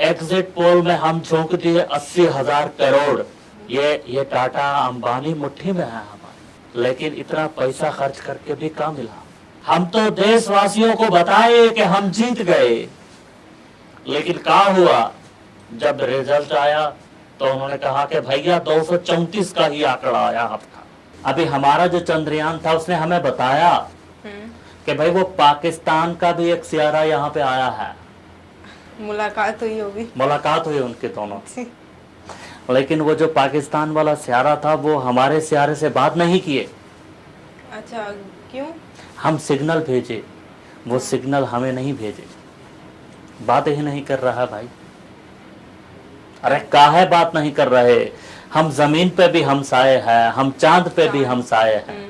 Exit poll में हम झोंक दिए 80,000 करोड़। ये टाटा अंबानी मुट्ठी में है हमारे, लेकिन इतना पैसा खर्च करके भी क्या मिला? हम तो देशवासियों को बताए कि हम जीत गए, लेकिन क्या हुआ? जब रिजल्ट आया तो उन्होंने कहा कि भैया 234 का ही आंकड़ा आया आपका। अभी हमारा जो चंद्रयान था उसने हमें बताया कि भाई वो पाकिस्तान का भी एक सियारा यहाँ पे आया है। मुलाकात हुई होगी, मुलाकात हुई उनके दोनों, लेकिन वो जो पाकिस्तान वाला सियारा था वो हमारे सियारे से बात नहीं किए। अच्छा, क्यों? हम सिग्नल भेजे, वो सिग्नल हमें नहीं भेजे, बात ही नहीं कर रहा भाई। अरे काहे बात नहीं कर रहे? हम जमीन पे भी हमसाए हैं, हम चांद पे भी हमसाए हैं।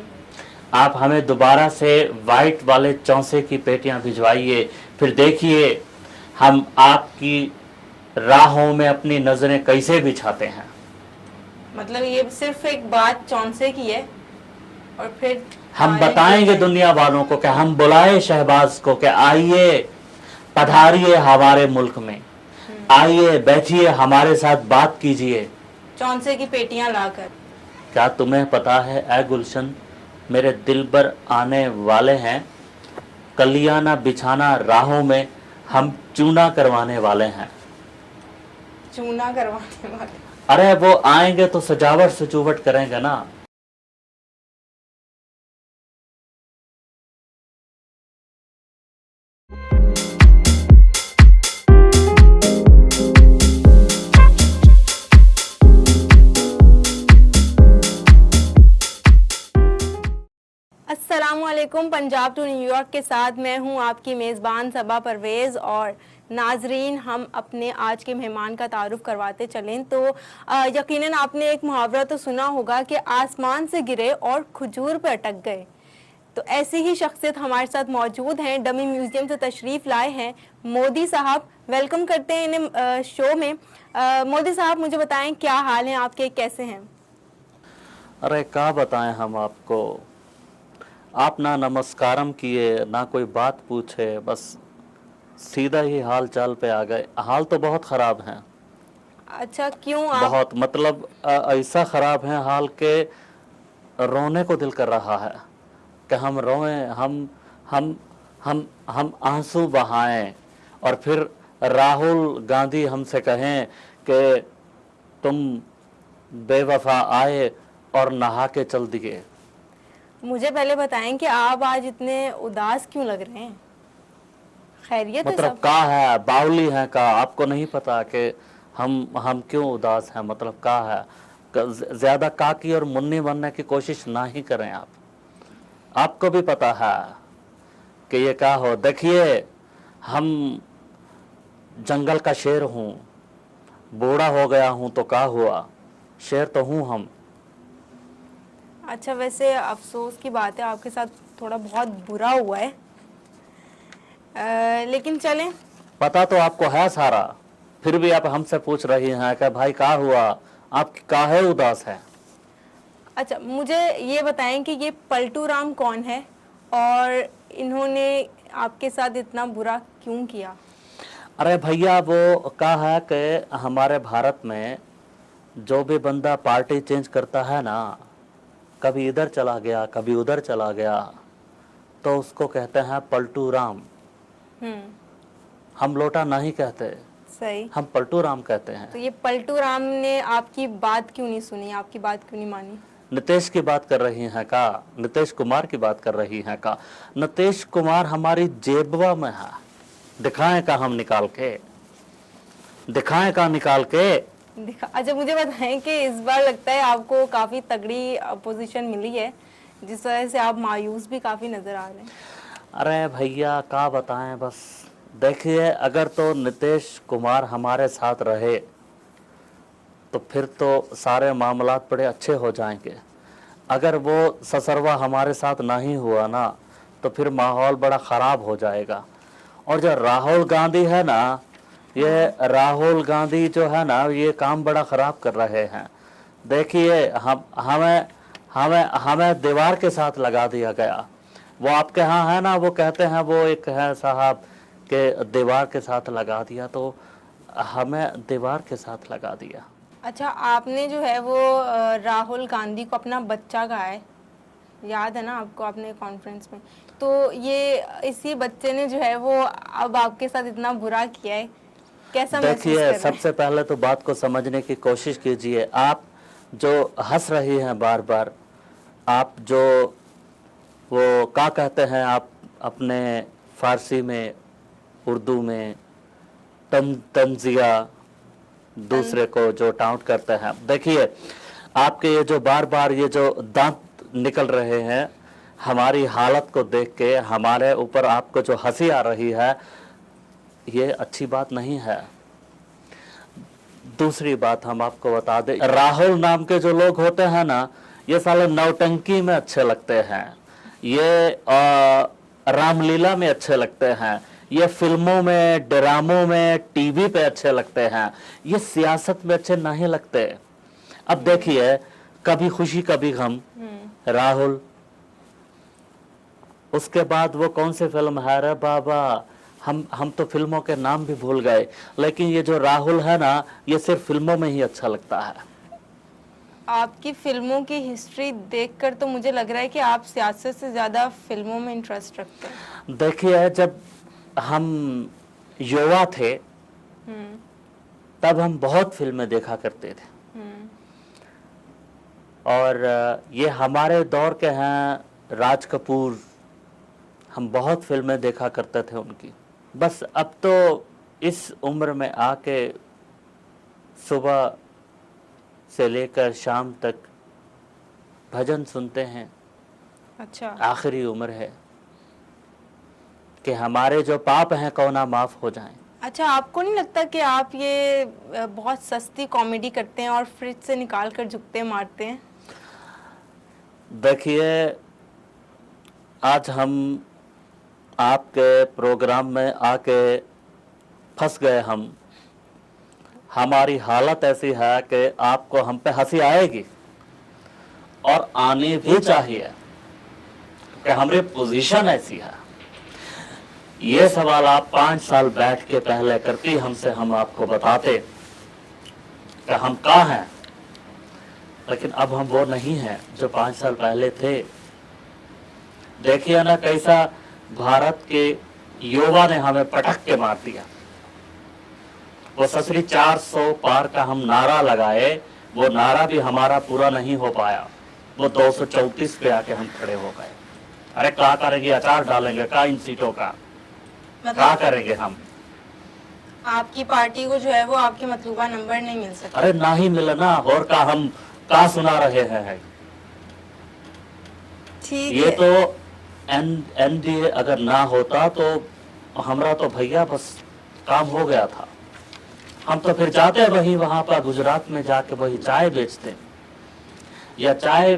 आप हमें दोबारा से वाइट वाले चौसे की पेटियां भिजवाइए, फिर देखिए हम आपकी राहों में अपनी नजरें कैसे बिछाते हैं। मतलब ये सिर्फ एक बात चौंसे की है, और फिर हम बताएंगे दुनिया वालों को कि हम बुलाए शहबाज को कि आइए पधारिए हमारे मुल्क में, आइए बैठिए हमारे साथ बात कीजिए, चौंसे की पेटियां लाकर। क्या तुम्हें पता है ए गुलशन, मेरे दिल पर आने वाले हैं, कलियाना बिछाना राहों में, हम चूना करवाने वाले हैं। चूना करवाने वाले? अरे वो आएंगे तो सजावट सचूवट करेंगे ना। अस्सलामुअलैकुम। पंजाब टू न्यूयॉर्क के साथ मैं हूं आपकी मेज़बान सबा परवेज़। और नाजरीन, हम अपने आज के मेहमान का तारुफ करवाते चलें तो यकीनन आपने एक मुहावरा तो सुना होगा कि आसमान से गिरे और खजूर पर अटक गए। तो ऐसी ही शख्सियत हमारे साथ मौजूद हैं, डमी म्यूज़ियम से तशरीफ़ लाए हैं मोदी साहब। वेलकम करते हैं इन्हें शो में। मोदी साहब, मुझे बताएं क्या हाल है आपके, कैसे हैं? अरे क्या बताएं हम आपको, आप ना नमस्कारम किए ना कोई बात पूछे, बस सीधा ही हाल चाल पे आ गए। हाल तो बहुत ख़राब हैं। अच्छा, क्यों? आप बहुत मतलब ऐसा ख़राब है हाल के रोने को दिल कर रहा है कि हम रोएं, हम आंसू बहाएं, और फिर राहुल गांधी हमसे कहें कि तुम बेवफा आए और नहा के चल दिए। मुझे पहले बताएं कि आप आज इतने उदास क्यों लग रहे हैं? खैरियत है मतलब सब? का है, बावली है का? आपको नहीं पता कि हम क्यों उदास हैं? मतलब का है? ज्यादा काकी और मुन्नी बनने की कोशिश ना ही करें आप। आपको भी पता है कि ये क्या हो। देखिए, हम जंगल का शेर हूँ, बूढ़ा हो गया हूँ तो क्या हुआ, शेर तो हूँ हम। अच्छा, वैसे अफसोस की बात है, आपके साथ थोड़ा बहुत बुरा हुआ है। लेकिन चलें। पता तो आपको है सारा, फिर भी आप हमसे पूछ रही हैं कि भाई क्या हुआ, आप काहे उदास है? अच्छा, मुझे ये बताएं कि ये पलटू राम कौन है और इन्होंने आपके साथ इतना बुरा क्यों किया? अरे भैया, वो क्या है कि हमारे भारत में जो भी बंदा पार्टी चेंज करता है ना, कभी इधर चला गया कभी उधर चला गया, तो उसको कहते हैं पलटू राम। हम लोटा नहीं कहते, सही। हम पलटू राम कहते हैं। तो ये पलटू राम ने आपकी बात क्यों नहीं सुनी, आपकी बात क्यों नहीं मानी? नीतीश की बात कर रही हैं का? नीतीश कुमार की बात कर रही हैं का? नीतीश कुमार हमारी जेबवा में है, दिखाएं का हम निकाल के, दिखाएं का निकाल के। अच्छा, मुझे बताएं कि इस बार लगता है आपको काफ़ी तगड़ी अपोजिशन मिली है, जिस वजह से आप मायूस भी काफ़ी नज़र आ रहे हैं। अरे भैया क्या बताएं, बस देखिए, अगर तो नीतीश कुमार हमारे साथ रहे तो फिर तो सारे मामलात बड़े अच्छे हो जाएंगे। अगर वो ससरवा हमारे साथ नहीं हुआ ना, तो फिर माहौल बड़ा ख़राब हो जाएगा। और जो राहुल गांधी है ना, ये राहुल गांधी जो है ना, ये काम बड़ा ख़राब कर रहे हैं। देखिए, हम हमें हमें हमें दीवार के साथ लगा दिया गया। वो आपके यहाँ है ना, वो कहते हैं, वो एक है साहब के दीवार के साथ लगा दिया। तो हमें दीवार के साथ लगा दिया। अच्छा, आपने जो है वो राहुल गांधी को अपना बच्चा कहा है, याद है ना आपको, आपने कॉन्फ्रेंस में। तो ये इसी बच्चे ने जो है वो अब आपके साथ इतना बुरा किया है, कैसा महसूस देखिए, कर रहे हैं? सबसे पहले तो बात को समझने की कोशिश कीजिए। आप जो हंस रही हैं बार बार, आप जो वो क्या कहते हैं आप अपने फारसी में, उर्दू में तंजिया, दूसरे को जो टाउट करते हैं, देखिए आपके ये जो बार बार ये जो दांत निकल रहे हैं, हमारी हालत को देख के हमारे ऊपर आपको जो हंसी आ रही है, ये अच्छी बात नहीं है। दूसरी बात हम आपको बता दें, राहुल नाम के जो लोग होते हैं ना, ये साले नौटंकी में अच्छे लगते हैं, ये रामलीला में अच्छे लगते हैं, ये फिल्मों में, ड्रामों में, टीवी पे अच्छे लगते हैं, ये सियासत में अच्छे नहीं लगते। अब देखिए, कभी खुशी कभी गम, राहुल, उसके बाद वो कौन सी फिल्म है रे बाबा, हम तो फिल्मों के नाम भी भूल गए, लेकिन ये जो राहुल है ना, ये सिर्फ फिल्मों में ही अच्छा लगता है। आपकी फिल्मों की हिस्ट्री देखकर तो मुझे लग रहा है कि आप सियासत से ज्यादा फिल्मों में इंटरेस्ट रखते हैं। देखिए, जब हम युवा थे तब हम बहुत फिल्में देखा करते थे, और ये हमारे दौर के हैं राज कपूर, हम बहुत फिल्में देखा करते थे उनकी। बस अब तो इस उम्र में आके सुबह से लेकर शाम तक भजन सुनते हैं। अच्छा, आखिरी उम्र है कि हमारे जो पाप हैं कौना माफ हो जाएं। अच्छा, आपको नहीं लगता कि आप ये बहुत सस्ती कॉमेडी करते हैं और फ्रिज से निकाल कर झुकते मारते हैं? देखिए, आज हम आपके प्रोग्राम में आके फंस गए, हमारी हालत ऐसी है कि आपको हम पे हंसी आएगी, और आनी भी चाहिए कि हमारी पोजीशन ऐसी है। ये सवाल आप 5 साल बैठ के पहले करती हमसे, हम आपको बताते कि हम कहाँ हैं, लेकिन अब हम वो नहीं हैं जो 5 साल पहले थे। देखिए ना कैसा भारत के युवा ने हमें पटक के मार दिया। वो ससरी 400 पार का हम नारा लगाए, वो नारा भी हमारा पूरा नहीं हो पाया, वो 234 पे आके हम खड़े हो गए। अरे क्या करेंगे, अचार डालेंगे क्या इन सीटों का, क्या करेंगे हम? आपकी पार्टी को जो है वो आपके मतलूबा नंबर नहीं मिल सकता। अरे ना ही मिलना, और का हम का सुना रहे हैं। ठीक ये है। तो एनडीए अगर ना होता तो हमारा तो भैया बस काम हो गया था। हम तो फिर जाते वही वहां पर गुजरात में जाके वही चाय बेचते, या चाय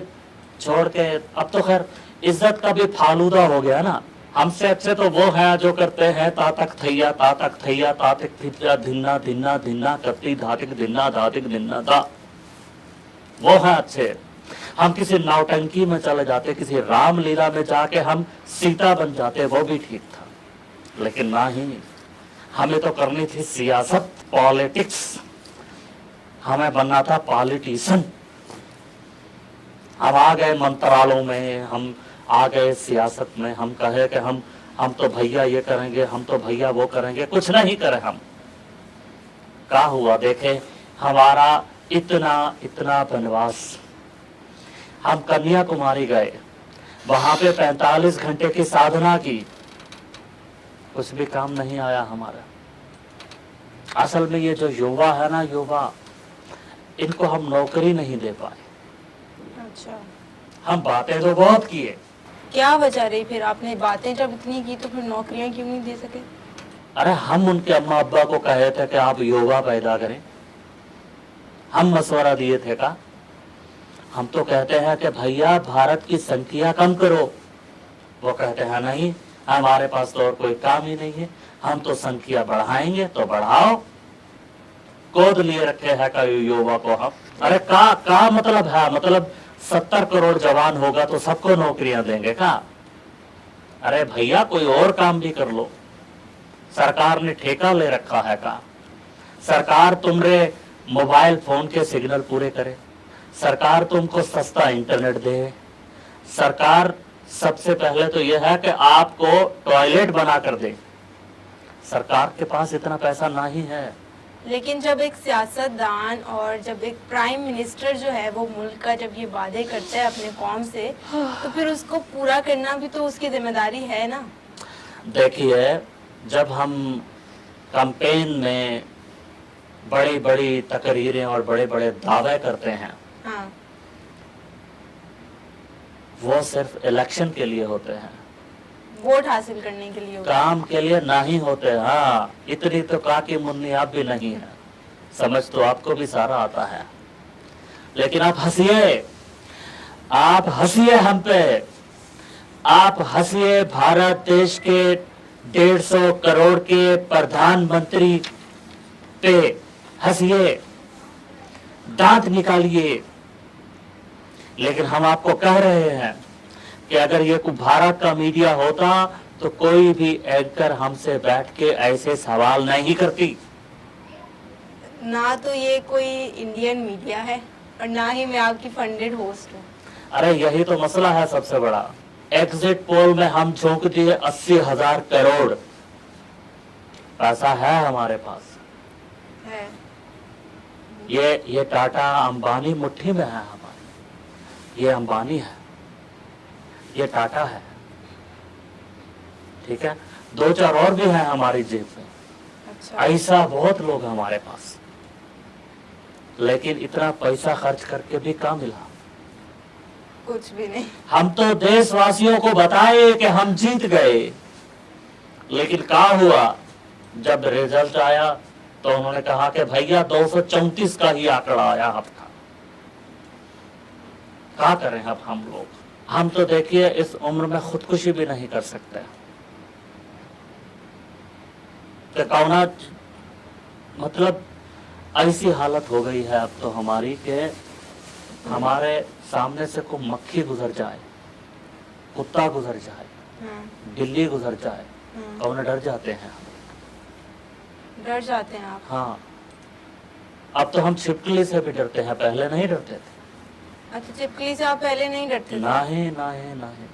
छोड़ के अब तो खैर इज्जत का भी फालूदा हो गया ना। हमसे अच्छे तो वो हैं जो करते हैं तातक थैया तातिक थिया धिन्ना धिन्ना धिन्ना करती धातिक धिन्ना धातिक धिन्ना दा, वो हैं अच्छे। हम किसी नौटंकी में चले जाते, किसी रामलीला में जाके हम सीता बन जाते, वो भी ठीक था, लेकिन ना ही, हमें तो करनी थी सियासत, पॉलिटिक्स, हमें बनना था पॉलिटिशियन। हम आ गए मंत्रालयों में, हम आ गए सियासत में, हम कहे कि हम तो भैया ये करेंगे, हम तो भैया वो करेंगे, कुछ नहीं करे हम। क्या हुआ देखे, हमारा इतना इतना वनवास। हम कन्याकुमारी गए, वहां पे 45 घंटे की साधना की, कुछ भी काम नहीं आया हमारा। असल में ये जो युवा है ना, युवा, इनको हम नौकरी नहीं दे पाए। अच्छा, हम बातें तो बहुत किए। क्या वजह रही फिर? आपने बातें जब इतनी की तो फिर नौकरियां क्यों नहीं दे सके? अरे हम उनके अम्मा अब्बा को कहे थे कि आप युवा पैदा करें, हम मशवरा दिए थे का? हम तो कहते हैं कि भैया भारत की संख्या कम करो, वो कहते हैं नहीं, हमारे पास तो और कोई काम ही नहीं है, हम तो संख्या बढ़ाएंगे तो बढ़ाओ। गोद लिए रखे है का युवा को हम। अरे का मतलब है, मतलब 70 करोड़ जवान होगा तो सबको नौकरियां देंगे का? अरे भैया कोई और काम भी कर लो, सरकार ने ठेका ले रखा है का? सरकार तुम्हारे मोबाइल फोन के सिग्नल पूरे करे, सरकार तुमको सस्ता इंटरनेट दे, सरकार सबसे पहले तो यह है कि आपको टॉयलेट बना कर दे। सरकार के पास इतना पैसा नहीं है। लेकिन जब एक सियासतदान और जब एक प्राइम मिनिस्टर जो है वो मुल्क का जब ये वादे करता है अपने कौम से, तो फिर उसको पूरा करना भी तो उसकी जिम्मेदारी है ना। देखिए, जब हम कैंपेन में बड़ी बड़ी तकरीरें और बड़े बड़े दावे करते हैं, हाँ, वो सिर्फ इलेक्शन के लिए होते हैं, वोट हासिल करने के लिए होता है। काम के लिए नहीं होते। हाँ, इतनी तो काकी मुन्नी आप भी नहीं है, समझ तो आपको भी सारा आता है। लेकिन आप हंसिए, आप हंसिए हम पे, आप हंसिए भारत देश के 150 करोड़ के प्रधानमंत्री पे, हंसिए, दांत निकालिए। लेकिन हम आपको कह रहे हैं कि अगर ये कोई भारत का मीडिया होता तो कोई भी एंकर हमसे बैठ के ऐसे सवाल नहीं करती। ना तो ये कोई इंडियन मीडिया है और ना ही मैं आपकी फंडेड होस्ट हूँ। अरे यही तो मसला है सबसे बड़ा। एग्जिट पोल में हम झोंक दिए 80,000 करोड़, पैसा है हमारे पास। है। ये टाटा अंबानी मुट्ठी में है हमारी, ये अंबानी है, ये टाटा है, ठीक है, 2-4 और भी हैं हमारी जेब में। अच्छा। ऐसा बहुत लोग हैं हमारे पास, लेकिन इतना पैसा खर्च करके भी क्या मिला? कुछ भी नहीं। हम तो देशवासियों को बताए कि हम जीत गए, लेकिन क्या हुआ? जब रिजल्ट आया तो उन्होंने कहा कि भैया 234 का ही आंकड़ा आया आपका। क्या करें अब हम लोग? हम तो देखिए इस उम्र में खुदकुशी भी नहीं कर सकते। तो कौना मतलब ऐसी हालत हो गई है अब तो हमारी कि हमारे सामने से कोई मक्खी गुजर जाए, कुत्ता गुजर जाए, हाँ, बिल्ली गुजर जाए, हाँ। कौन डर जाते हैं। डर जाते हैं आप? हाँ, अब तो हम छिपकली से भी डरते हैं, पहले नहीं डरते थे। अच्छा, चिपकली से आप पहले नहीं डरते थे? नहीं नहीं नहीं,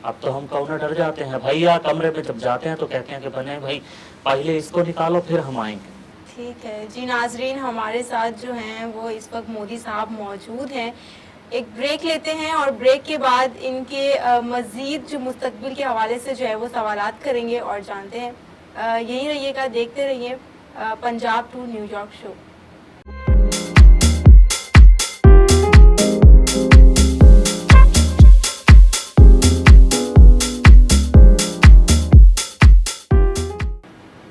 अब तो हम कौन डर जाते हैं। भैया कमरे में जब जाते हैं तो कहते हैं कि बने भाई पहले इसको निकालो फिर हम आएंगे। ठीक है जी नाजरीन, हमारे साथ जो हैं वो इस वक्त मोदी साहब मौजूद हैं। एक ब्रेक लेते हैं और ब्रेक के बाद इनके मज़ीद जो मुस्तकबिल के हवाले से जो है वो सवालात करेंगे और जानते हैं। यहीं रहिएगा, देखते रहिए Punjab to New York show.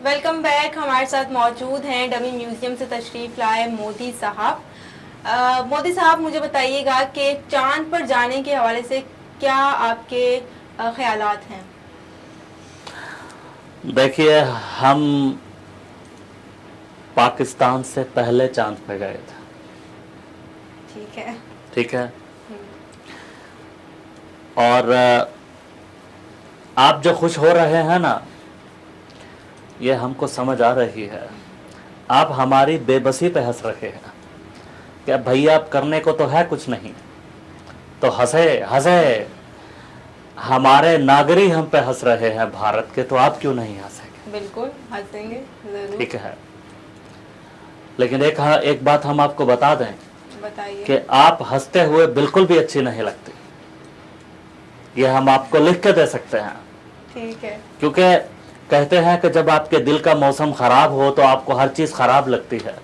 Welcome back. हमारे साथ मौजूद हैं डमी म्यूजियम से तशरीफ लाए मोदी साहब। मोदी साहब, मुझे बताइएगा कि चांद पर जाने के हवाले से क्या आपके ख्यालात हैं? देखिए, हम पाकिस्तान से पहले चांद पे गए थे। ठीक है। ठीक है, और आप जो खुश हो रहे हैं ना, ये हमको समझ आ रही है। आप हमारी बेबसी पे हंस रहे हैं कि भैया अब करने को तो है कुछ नहीं, तो हंसे हंसे। हमारे नागरिक हम पे हंस रहे हैं भारत के, तो आप क्यों नहीं हंसेंगे? बिल्कुल हंसेंगे जरूर। ठीक है, लेकिन एक बात हम आपको बता दें बताइए। कि आप हंसते हुए बिल्कुल भी अच्छी नहीं लगती। ये हम आपको लिख के दे सकते हैं। ठीक है। क्योंकि कहते हैं कि जब आपके दिल का मौसम खराब हो तो आपको हर चीज खराब लगती है।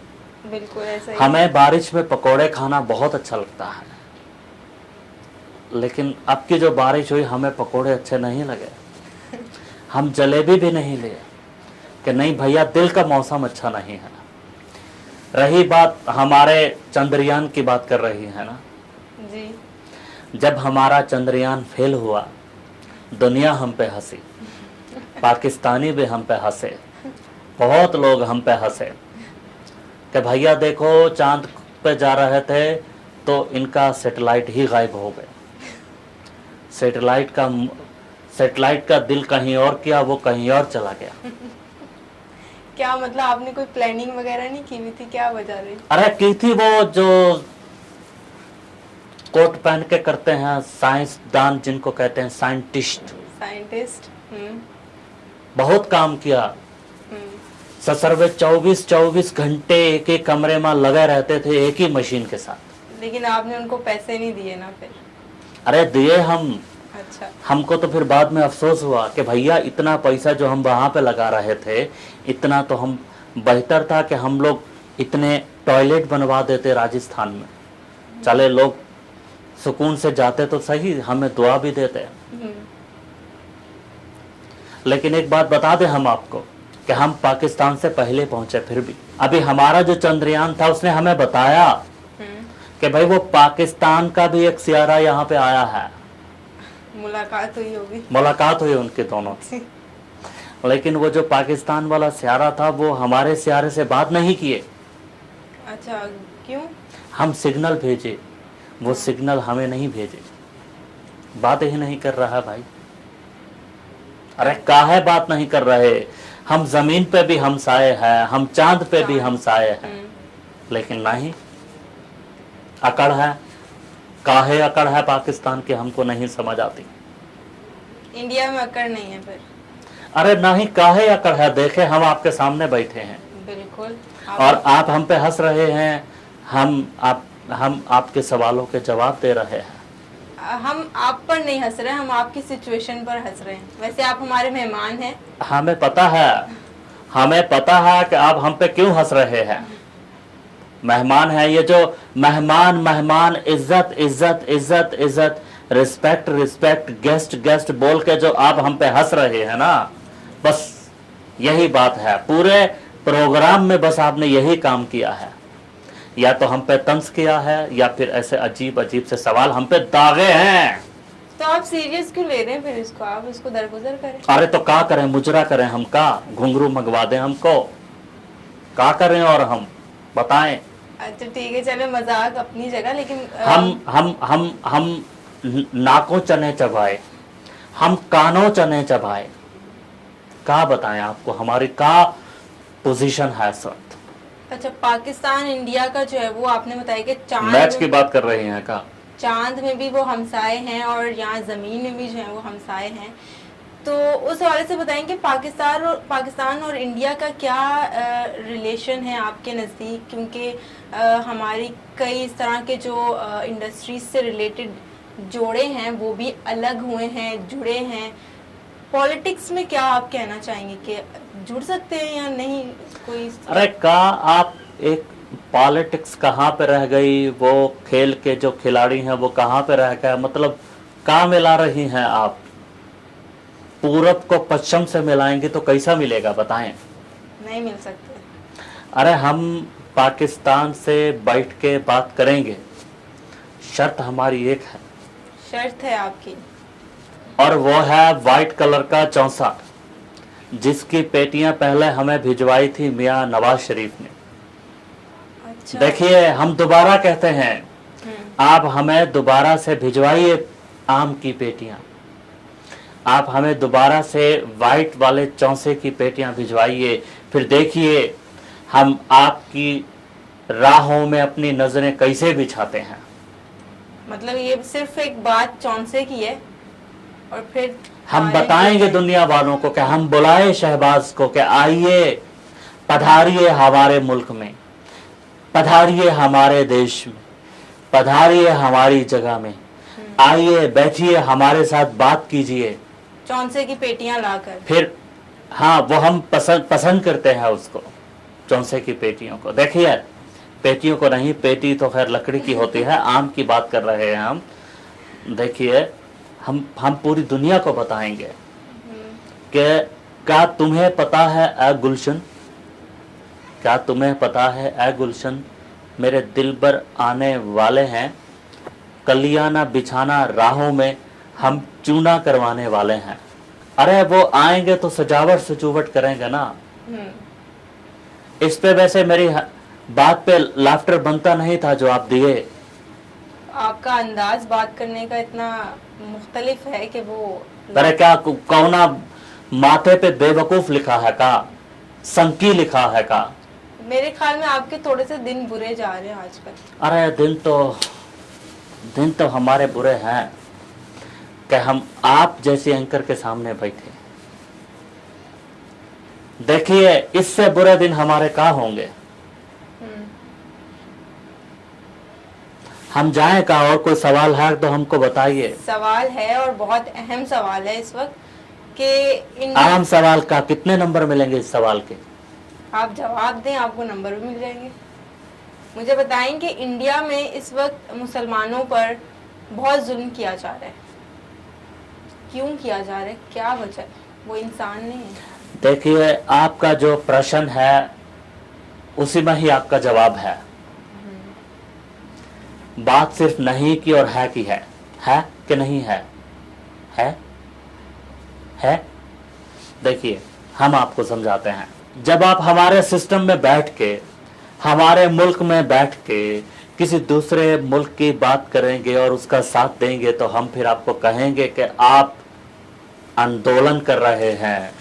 बिल्कुल ऐसा ही। हमें बारिश में पकोड़े खाना बहुत अच्छा लगता है, लेकिन अब की जो बारिश हुई हमें पकोड़े अच्छे नहीं लगे। हम जलेबी भी नहीं लिए कि नहीं भैया दिल का मौसम अच्छा नहीं है। रही बात हमारे चंद्रयान की बात कर रही है ना जी। जब हमारा चंद्रयान फेल हुआ, दुनिया हम पे हंसी, पाकिस्तानी भी हम पे हंसे, बहुत लोग हम पे हंसे कि भैया देखो चांद पे जा रहे थे तो इनका सैटेलाइट ही गायब हो गए। सैटेलाइट का दिल कहीं और किया, वो कहीं और चला गया। क्या मतलब आपने कोई प्लानिंग वगैरह नहीं की हुई थी, क्या वजह रही? अरे की थी, वो जो कोट पहन के करते हैं, साइंसदान जिनको कहते हैं, साइंटिस्ट, साइंटिस्ट। बहुत काम किया। ससुर 24 घंटे एक एक कमरे में लगे रहते थे एक ही मशीन के साथ। लेकिन आपने उनको पैसे नहीं दिए ना फिर? अरे दिए हम। अच्छा। हमको तो फिर बाद में अफसोस हुआ कि भैया इतना पैसा जो हम वहां पे लगा रहे थे, इतना तो हम, बेहतर था कि हम लोग इतने टॉयलेट बनवा देते राजस्थान में, चले लोग सुकून से जाते तो सही, हमें दुआ भी देते। लेकिन एक बात बता दें हम आपको कि हम पाकिस्तान से पहले पहुंचे, फिर भी अभी हमारा जो चंद्रयान था उसने हमें बताया कि भाई वो पाकिस्तान का भी एक सियारा यहाँ पे आया है। मुलाकात हुई होगी। मुलाकात हुई उनके दोनों की। लेकिन वो जो पाकिस्तान वाला सियारा था वो हमारे सियारे से बात नहीं किए। अच्छा, क्यों? हम सिग्नल भेजे, वो सिग्नल हमें नहीं भेजे, बात ही नहीं कर रहा भाई। अरे काहे बात नहीं कर रहे, हम जमीन पे भी हमसाए हैं, हम चांद पे भी हमसाए हैं, लेकिन नहीं, अकड़ है। काहे अकड़ है पाकिस्तान की, हमको नहीं समझ आती। इंडिया में अकड़ नहीं है फिर? अरे नहीं, काहे अकड़ है, देखे हम आपके सामने बैठे हैं। बिल्कुल। और आप हम पे हंस रहे हैं, हम आपके सवालों के जवाब दे रहे हैं। हम आप पर नहीं हंस रहे, हम आपकी सिचुएशन पर हंस रहे हैं। वैसे आप हमारे मेहमान हैं। हमें पता है कि आप हम पे क्यों हंस रहे हैं। मेहमान है, ये जो मेहमान, इज्जत इज्जत इज्जत इज्जत, रिस्पेक्ट रिस्पेक्ट, गेस्ट गेस्ट बोल के जो आप हम पे हंस रहे हैं ना, बस यही बात है। पूरे प्रोग्राम में बस आपने यही काम किया है, या तो हम पे तंज किया है या फिर ऐसे अजीब अजीब से सवाल हम पे दागे हैं। तो आप सीरियस क्यों ले रहे हैं फिर इसको? आप इसको दरगुजर करें। अरे तो क्या करें, मुजरा करें हम, का घुंघरू मंगवा दें हमको, क्या करें और हम बताएं। अच्छा ठीक है, चले, मजाक अपनी जगह, लेकिन हम नाकों चने चबाए, हम कानों चने चबाए, क्या बताएं आपको हमारी क्या पोजीशन है इस वक्त। अच्छा, पाकिस्तान इंडिया का जो है वो आपने बताया कि मैच की बात कर रहे हैं का? चांद में भी वो हमसाए हैं और यहाँ जमीन में भी जो है वो हमसाए हैं। तो उस हवाले से बताएंगे पाकिस्तान और इंडिया का क्या रिलेशन है आपके नज़दीक, क्योंकि हमारी कई इस तरह के जो इंडस्ट्रीज से रिलेटेड जोड़े हैं वो भी अलग हुए हैं, जुड़े हैं। पॉलिटिक्स में क्या आप कहना चाहेंगे कि जुड़ सकते हैं या नहीं कोई? अरे का आप, एक पॉलिटिक्स कहाँ पे रह गई, वो खेल के जो खिलाड़ी हैं वो कहाँ पे रह गए, मतलब कहाँ मिला रही हैं आप। पूरब को पश्चिम से मिलाएंगे तो कैसा मिलेगा बताएं? नहीं मिल सकते। अरे हम पाकिस्तान से बैठ के बात करेंगे, शर्त हमारी एक है। शर्त है आपकी? और वो है वाइट कलर का चौसा, जिसकी पेटियां पहले हमें भिजवाई थी मियां नवाज शरीफ ने। अच्छा। देखिए हम दोबारा कहते हैं, आप हमें दोबारा से भिजवाइए आम की पेटियां, आप हमें दोबारा से वाइट वाले चौसे की पेटियां भिजवाइए, फिर देखिए हम आपकी राहों में अपनी नजरें कैसे बिछाते हैं। मतलब ये सिर्फ एक बात चौंसे की है, और फिर हम बताएंगे दुनिया वालों को कि हम बुलाए शहबाज को कि आइए, पधारिए हमारे मुल्क में, पधारिए हमारे देश में, पधारिए हमारी जगह में, आइए बैठिए हमारे साथ बात कीजिए। चौंसे की पेटियां लाकर फिर हाँ, वो हम पसंद करते हैं उसको, चौंसे की पेटियों को। देखिए पेटियों को नहीं, पेटी तो खैर लकड़ी की होती है, आम की बात कर रहे हैं हम। देखिए हम पूरी दुनिया को बताएंगे कि क्या तुम्हें पता है ए गुलशन, क्या तुम्हें पता है ए गुलशन, मेरे दिल पर आने वाले हैं, कलियाना बिछाना राहों में, हम चूना करवाने वाले हैं। अरे वो आएंगे तो सजावट सजूवट करेंगे ना। इस पे वैसे मेरी बात पे लाफ्टर बनता नहीं था जो आप दिए। आपका अंदाज बात करने का इतना मुख्तलिफ है कि वो। अरे क्या कौना माथे पे बेवकूफ लिखा है का? संकी लिखा है का। मेरे ख्याल में आपके थोड़े से दिन बुरे जा रहे हैं आजकल। अरे दिन तो हमारे बुरे हैं कि हम आप जैसे एंकर के सामने बैठे। देखिए इससे बुरे दिन हमारे क्या होंगे। हम जाएं का, और कोई सवाल है तो हमको बताइए। सवाल है और बहुत अहम सवाल है इस वक्त कि आम सवाल का कितने नंबर मिलेंगे इस सवाल के? आप जवाब दें, आपको नंबर भी मिल जाएंगे। मुझे बताएं कि इंडिया में इस वक्त मुसलमानों पर बहुत जुल्म किया जा रहा है, क्यों किया जा रहा है, क्या वजह? वो इंसान नहीं है। देखिए आपका जो प्रश्न है उसी में ही आपका जवाब है। बात सिर्फ नहीं की और है की है कि नहीं है? है। देखिए हम आपको समझाते हैं। जब आप हमारे सिस्टम में बैठ के, हमारे मुल्क में बैठ के किसी दूसरे मुल्क की बात करेंगे और उसका साथ देंगे तो हम फिर आपको कहेंगे कि आप आंदोलन कर रहे हैं,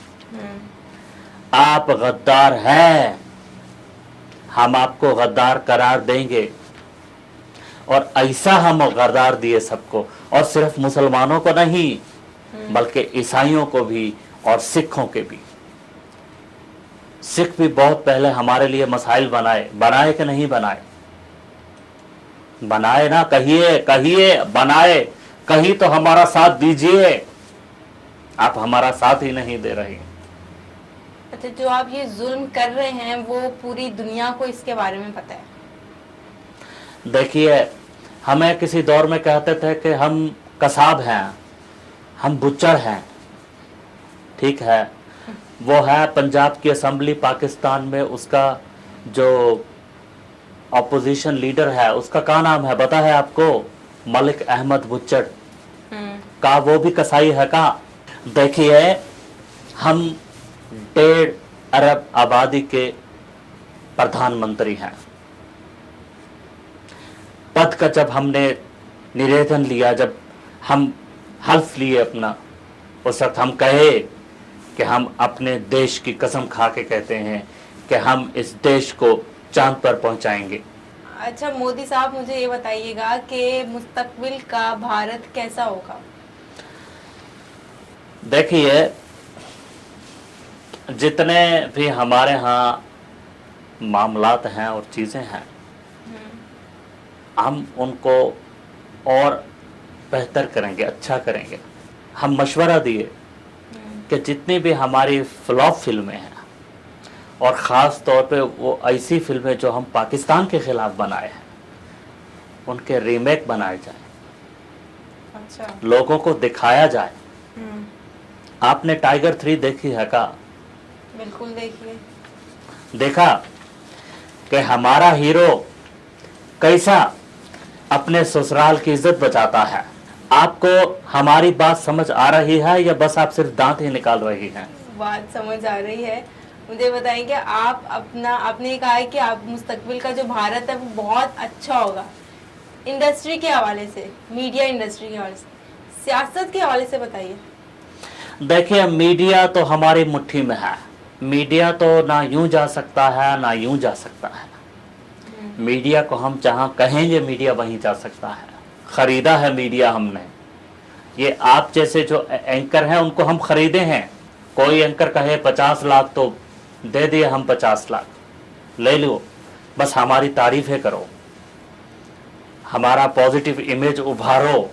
आप गद्दार हैं। हम आपको गद्दार करार देंगे और ऐसा हम गद्दार दिए सबको, और सिर्फ मुसलमानों को नहीं बल्कि ईसाइयों को भी और सिखों के भी। सिख भी बहुत पहले हमारे लिए मसाइल बनाए कि नहीं बनाए? बनाए ना? कहिए बनाए, कहीं तो हमारा साथ दीजिए। आप हमारा साथ ही नहीं दे रहे। अच्छा, जो आप ये जुल्म कर रहे हैं वो पूरी दुनिया को इसके बारे में पता है। देखिए हमें किसी दौर में कहते थे कि हम कसाब हैं, हम बुच्चड़ हैं। ठीक है, वो है पंजाब की असेंबली पाकिस्तान में, उसका जो ऑपोजिशन लीडर है उसका क्या नाम है पता है आपको? मलिक अहमद बुच्चड़ का। वो भी कसाई है का? देखिए हम 1.5 अरब आबादी के प्रधानमंत्री हैं। पद का जब हमने निवेदन लिया, जब हम हल्फ लिए अपना, उस वक्त हम कहे कि हम अपने देश की कसम खा के कहते हैं कि हम इस देश को चांद पर pहुंचाएंगे। अच्छा मोदी साहब, मुझे ये बताइएगा कि मुस्तकबिल का भारत कैसा होगा? देखिए जितने भी हमारे यहाँ मामलात हैं और चीज़ें हैं, हम उनको और बेहतर करेंगे, अच्छा करेंगे। हम मशवरा दिए कि जितनी भी हमारी फ्लॉप फिल्में हैं, और ख़ास तौर पे वो ऐसी फिल्में जो हम पाकिस्तान के ख़िलाफ़ बनाए हैं, उनके रीमेक बनाए जाए, अच्छा, लोगों को दिखाया जाए। आपने टाइगर 3 देखी है का? बिल्कुल देखिए। देखा कि हमारा हीरो कैसा अपने ससुराल की इज्जत बचाता है। आपको हमारी बात समझ आ रही है या बस आप सिर्फ दांत ही निकाल रही हैं? बात समझ आ रही है। मुझे बताएंगे आप आपने कहा है कि आप मुस्तकबिल का जो भारत है वो बहुत अच्छा होगा, इंडस्ट्री के हवाले से, मीडिया इंडस्ट्री के हवाले से, सियासत के हवाले से बताइए। देखिए मीडिया तो हमारी मुट्ठी में है। मीडिया तो ना यूं जा सकता है ना यूं जा सकता है। मीडिया को हम जहां कहेंगे मीडिया वहीं जा सकता है। खरीदा है मीडिया हमने। ये आप जैसे जो एंकर हैं उनको हम खरीदे हैं। कोई एंकर कहे 50 लाख तो दे दिए हम 50 लाख, ले लो, बस हमारी तारीफें करो, हमारा पॉजिटिव इमेज उभारो,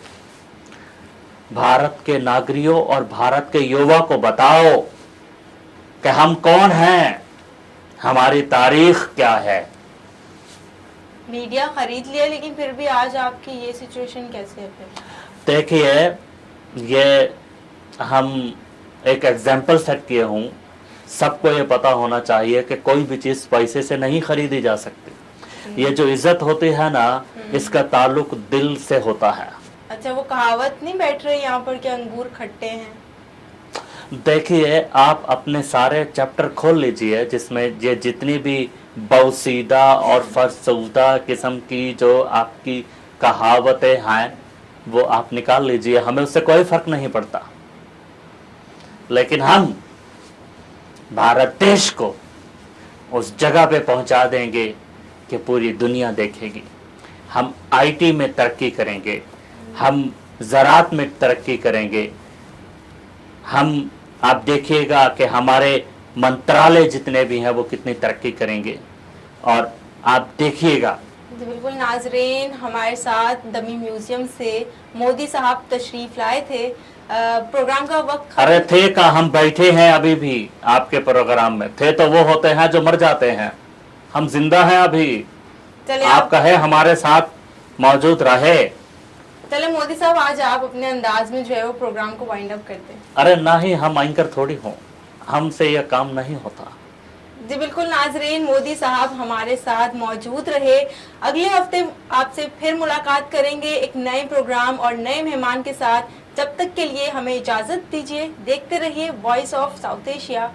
भारत के नागरिकों और भारत के युवा को बताओ कि हम कौन हैं, हमारी तारीख क्या है। मीडिया खरीद लिया, लेकिन फिर भी आज आपकी ये सिचुएशन कैसे है फिर? देखिए ये हम एक एग्जाम्पल सेट किए हूँ। सबको ये पता होना चाहिए कि कोई भी चीज़ पैसे से नहीं खरीदी जा सकती। ये जो इज्जत होती है ना, इसका ताल्लुक दिल से होता है। अच्छा, वो कहावत नहीं बैठ रही यहाँ पर कि अंगूर खट्टे हैं? देखिए आप अपने सारे चैप्टर खोल लीजिए जिसमें ये जितनी भी बहुसीदा और फरसूदा किस्म की जो आपकी कहावतें हैं वो आप निकाल लीजिए, हमें उससे कोई फर्क नहीं पड़ता। लेकिन हम भारत देश को उस जगह पे पहुंचा देंगे कि पूरी दुनिया देखेगी। हम आईटी में तरक्की करेंगे, हम ज़राअत में तरक्की करेंगे, हम आप देखिएगा कि हमारे मंत्रालय जितने भी हैं वो कितनी तरक्की करेंगे। और आप देखिएगा जी बिल्कुल नाजरीन, हमारे साथ दमी म्यूजियम से मोदी साहब तशरीफ लाए थे। प्रोग्राम का वक्त अरे थे का, हम बैठे हैं अभी भी आपके प्रोग्राम में। थे तो वो होते हैं जो मर जाते हैं, हम जिंदा हैं अभी। चले आप कहे हमारे साथ मौजूद रहे। चले मोदी साहब, आज आप अपने अंदाज में जो है वो प्रोग्राम को वाइंड अप करते हैं। अरे ना ही हम एंकर थोड़ी हों, हमसे यह काम नहीं होता। जी बिल्कुल नाजरीन, मोदी साहब हमारे साथ मौजूद रहे। अगले हफ्ते आपसे फिर मुलाकात करेंगे एक नए प्रोग्राम और नए मेहमान के साथ। जब तक के लिए हमें इजाजत दीजिए। देखते रहिए वॉइस ऑफ साउथ एशिया।